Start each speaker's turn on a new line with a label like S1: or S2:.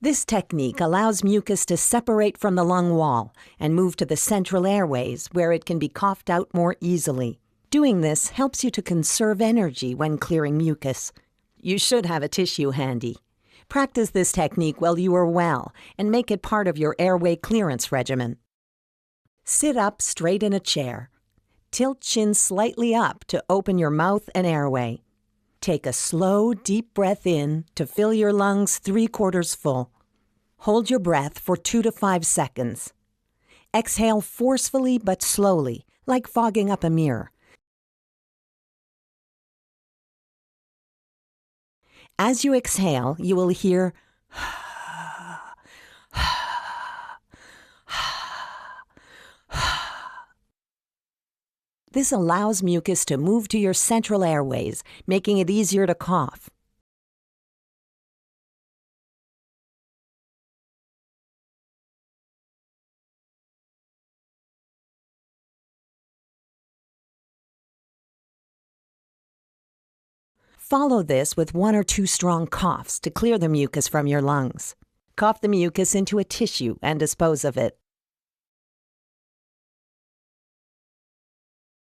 S1: This technique allows mucus to separate from the lung wall and move to the central airways where it can be coughed out more easily. Doing this helps you to conserve energy when clearing mucus. You should have a tissue handy. Practice this technique while you are well and make it part of your airway clearance regimen. Sit up straight in a chair. Tilt chin slightly up to open your mouth and airway. Take a slow, deep breath in to fill your lungs 3/4 full. Hold your breath for 2 to 5 seconds. Exhale forcefully but slowly, like fogging up a mirror. As you exhale, you will hear This allows mucus to move to your central airways, making it easier to cough. Follow this with 1 or 2 strong coughs to clear the mucus from your lungs. Cough the mucus into a tissue and dispose of it.